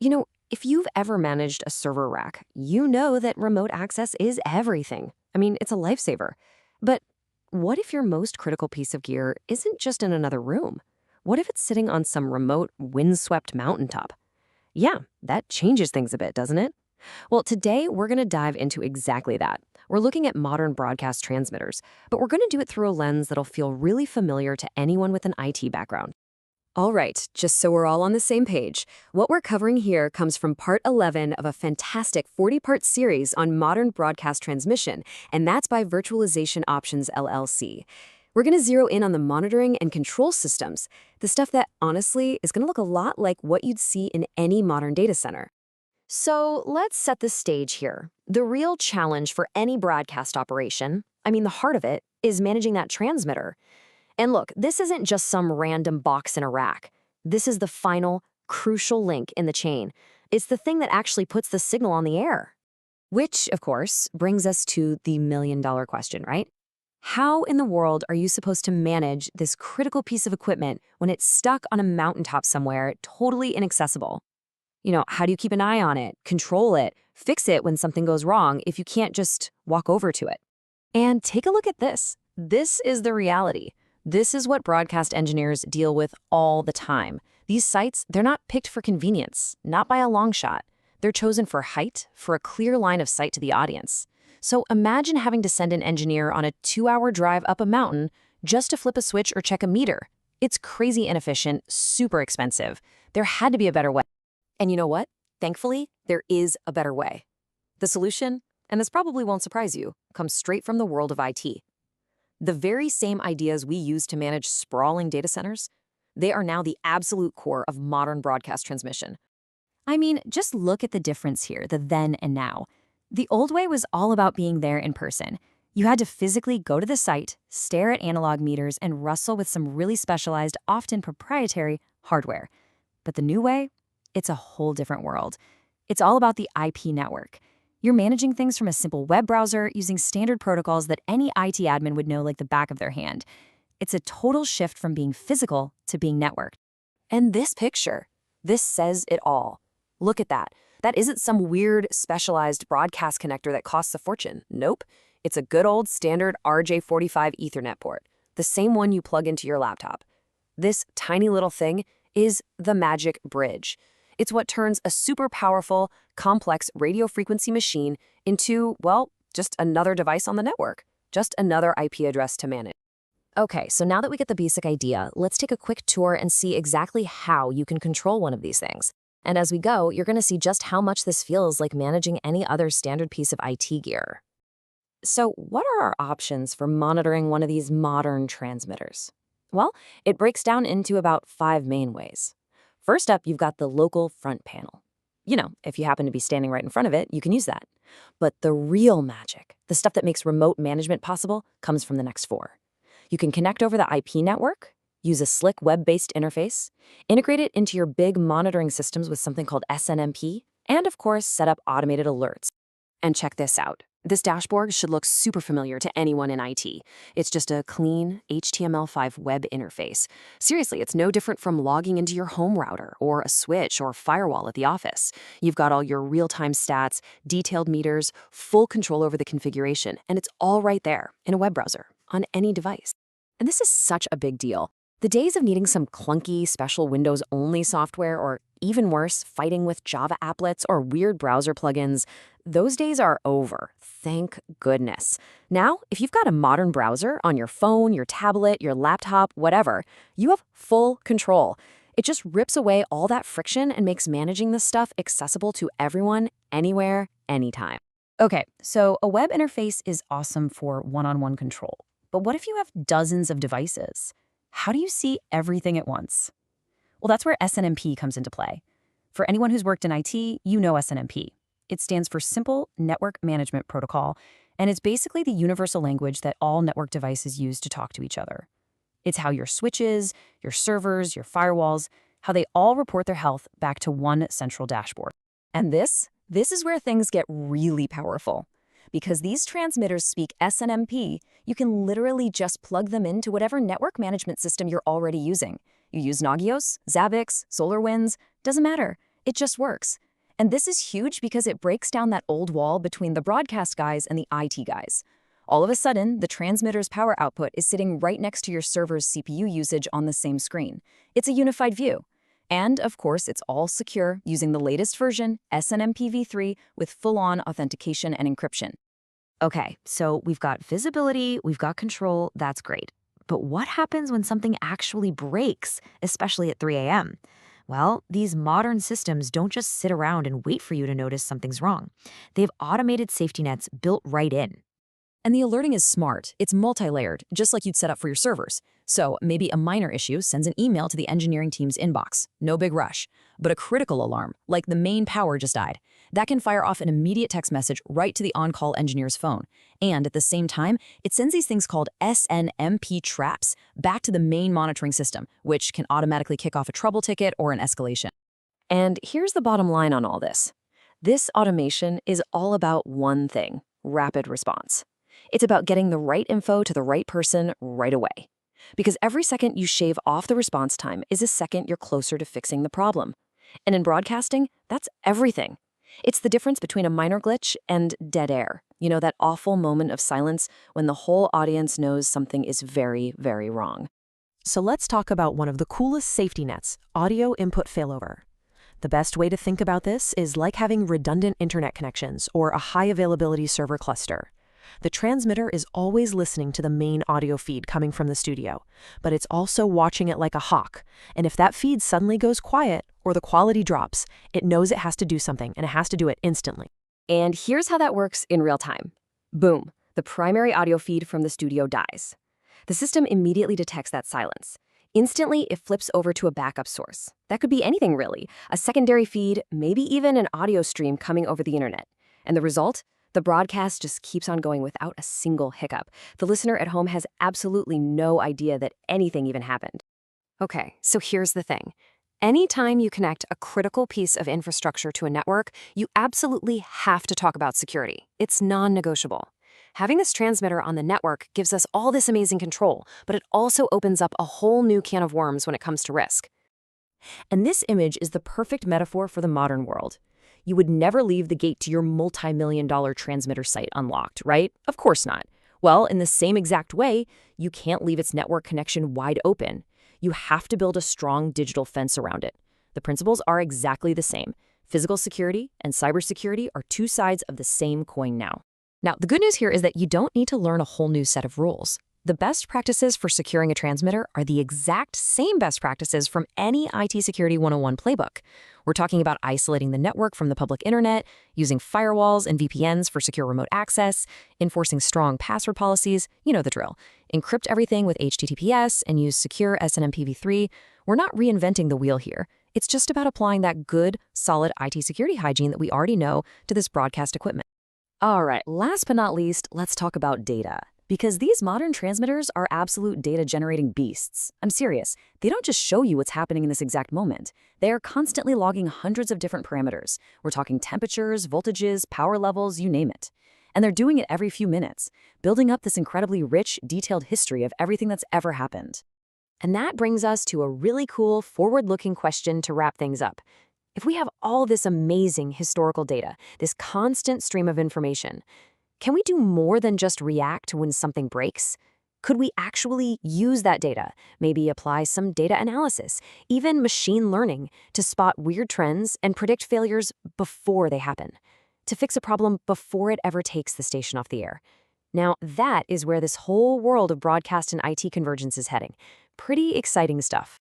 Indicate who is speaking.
Speaker 1: If you've ever managed a server rack, you know that remote access is everything. I mean, it's a lifesaver. But what if your most critical piece of gear isn't just in another room? What if it's sitting on some remote, windswept mountaintop? Yeah, that changes things a bit, doesn't it? Well, today we're going to dive into exactly that. We're looking at modern broadcast transmitters, but we're going to do it through a lens that'll feel really familiar to anyone with an IT background. All right, just so we're all on the same page, what we're covering here comes from part 11 of a fantastic 40-part series on modern broadcast transmission, and that's by Virtualization Options LLC. We're going to zero in on the monitoring and control systems, the stuff that, honestly, is going to look a lot like what you'd see in any modern data center. So let's set the stage here. The real challenge for any broadcast operation, the heart of it, is managing that transmitter. And look, this isn't just some random box in a rack. This is the final, crucial link in the chain. It's the thing that actually puts the signal on the air. Which, of course, brings us to the million-dollar question, right? How in the world are you supposed to manage this critical piece of equipment when it's stuck on a mountaintop somewhere, totally inaccessible? How do you keep an eye on it, control it, fix it when something goes wrong if you can't just walk over to it? And take a look at this. This is the reality. This is what broadcast engineers deal with all the time. These sites, they're not picked for convenience, not by a long shot. They're chosen for height, for a clear line of sight to the audience. So imagine having to send an engineer on a 2-hour drive up a mountain just to flip a switch or check a meter. It's crazy inefficient, super expensive. There had to be a better way. And you know what? Thankfully, there is a better way. The solution, and this probably won't surprise you, comes straight from the world of IT. The very same ideas we use to manage sprawling data centers, they are now the absolute core of modern broadcast transmission. Just look at the difference here, the then and now. The old way was all about being there in person. You had to physically go to the site, stare at analog meters, and wrestle with some really specialized, often proprietary, hardware. But the new way? It's a whole different world. It's all about the IP network. You're managing things from a simple web browser using standard protocols that any IT admin would know like the back of their hand. It's a total shift from being physical to being networked. And this picture, this says it all. Look at that. That isn't some weird, specialized broadcast connector that costs a fortune. Nope. It's a good old standard RJ45 Ethernet port, the same one you plug into your laptop. This tiny little thing is the magic bridge. It's what turns a super powerful, complex radio frequency machine into, just another device on the network, just another IP address to manage. Okay, so now that we get the basic idea, let's take a quick tour and see exactly how you can control one of these things. And as we go, you're going to see just how much this feels like managing any other standard piece of IT gear. So what are our options for monitoring one of these modern transmitters? Well, it breaks down into about 5 main ways. First up, you've got the local front panel. If you happen to be standing right in front of it, you can use that. But the real magic, the stuff that makes remote management possible, comes from the next 4. You can connect over the IP network, use a slick web-based interface, integrate it into your big monitoring systems with something called SNMP, and of course, set up automated alerts. And check this out. This dashboard should look super familiar to anyone in IT. It's just a clean HTML5 web interface. Seriously, it's no different from logging into your home router or a switch or firewall at the office. You've got all your real-time stats, detailed meters, full control over the configuration, and it's all right there in a web browser on any device. And this is such a big deal. The days of needing some clunky, special Windows-only software or even worse, fighting with Java applets or weird browser plugins, those days are over. Thank goodness. Now, if you've got a modern browser on your phone, your tablet, your laptop, whatever, you have full control. It just rips away all that friction and makes managing this stuff accessible to everyone, anywhere, anytime. Okay, so a web interface is awesome for one-on-one control. But what if you have dozens of devices? How do you see everything at once? Well, that's where SNMP comes into play. For anyone who's worked in IT, you know SNMP. It stands for Simple Network Management Protocol, and it's basically the universal language that all network devices use to talk to each other. It's how your switches, your servers, your firewalls, how they all report their health back to one central dashboard. And this is where things get really powerful. Because these transmitters speak SNMP, you can literally just plug them into whatever network management system you're already using. You use Nagios, Zabbix, SolarWinds, doesn't matter.
Speaker 2: It just works. And this is huge because it breaks down that old wall between the broadcast guys and the IT guys. All of a sudden, the transmitter's power output is sitting right next to your server's CPU usage on the same screen. It's a unified view. And, of course, it's all secure using the latest version, SNMP v3, with full-on authentication and encryption.
Speaker 1: Okay, so we've got visibility, we've got control, that's great. But what happens when something actually breaks, especially at 3 a.m.? Well, these modern systems don't just sit around and wait for you to notice something's wrong. They have automated safety nets built right in.
Speaker 2: And the alerting is smart. It's multi-layered, just like you'd set up for your servers. So maybe a minor issue sends an email to the engineering team's inbox. No big rush. But a critical alarm, like the main power just died, that can fire off an immediate text message right to the on-call engineer's phone. And at the same time, it sends these things called SNMP traps back to the main monitoring system, which can automatically kick off a trouble ticket or an escalation.
Speaker 1: And here's the bottom line on all this. This automation is all about one thing: rapid response. It's about getting the right info to the right person right away. Because every second you shave off the response time is a second you're closer to fixing the problem. And in broadcasting, that's everything. It's the difference between a minor glitch and dead air. You know, that awful moment of silence when the whole audience knows something is very, very wrong.
Speaker 3: So let's talk about one of the coolest safety nets, audio input failover. The best way to think about this is like having redundant internet connections or a high-availability server cluster. The transmitter is always listening to the main audio feed coming from the studio, but it's also watching it like a hawk. And if that feed suddenly goes quiet or the quality drops, it knows it has to do something, and it has to do it instantly.
Speaker 1: And here's how that works in real time. Boom, the primary audio feed from the studio dies. The system immediately detects that silence. Instantly, it flips over to a backup source. That could be anything, really. A secondary feed, maybe even an audio stream coming over the internet. And the result? The broadcast just keeps on going without a single hiccup. The listener at home has absolutely no idea that anything even happened. Okay, so here's the thing. Anytime you connect a critical piece of infrastructure to a network, you absolutely have to talk about security. It's non-negotiable. Having this transmitter on the network gives us all this amazing control, but it also opens up a whole new can of worms when it comes to risk.
Speaker 2: And this image is the perfect metaphor for the modern world. You would never leave the gate to your multi-million-dollar transmitter site unlocked, right? Of course not. Well, in the same exact way, you can't leave its network connection wide open. You have to build a strong digital fence around it. The principles are exactly the same. Physical security and cybersecurity are two sides of the same coin now. Now, the good news here is that you don't need to learn a whole new set of rules. The best practices for securing a transmitter are the exact same best practices from any IT Security 101 playbook. We're talking about isolating the network from the public internet, using firewalls and VPNs for secure remote access, enforcing strong password policies, you know the drill. Encrypt everything with HTTPS and use secure SNMP v3. We're not reinventing the wheel here. It's just about applying that good, solid IT security hygiene that we already know to this broadcast equipment. All right, last but not least, let's talk about data. Because these modern transmitters are absolute data-generating beasts. I'm serious. They don't just show you what's happening in this exact moment. They are constantly logging hundreds of different parameters. We're talking temperatures, voltages, power levels, you name it. And they're doing it every few minutes, building up this incredibly rich, detailed history of everything that's ever happened. And that brings us to a really cool, forward-looking question to wrap things up. If we have all this amazing historical data, this constant stream of information, can we do more than just react when something breaks? Could we actually use that data, maybe apply some data analysis, even machine learning, to spot weird trends and predict failures before they happen, to fix a problem before it ever takes the station off the air? Now, that is where this whole world of broadcast and IT convergence is heading. Pretty exciting stuff.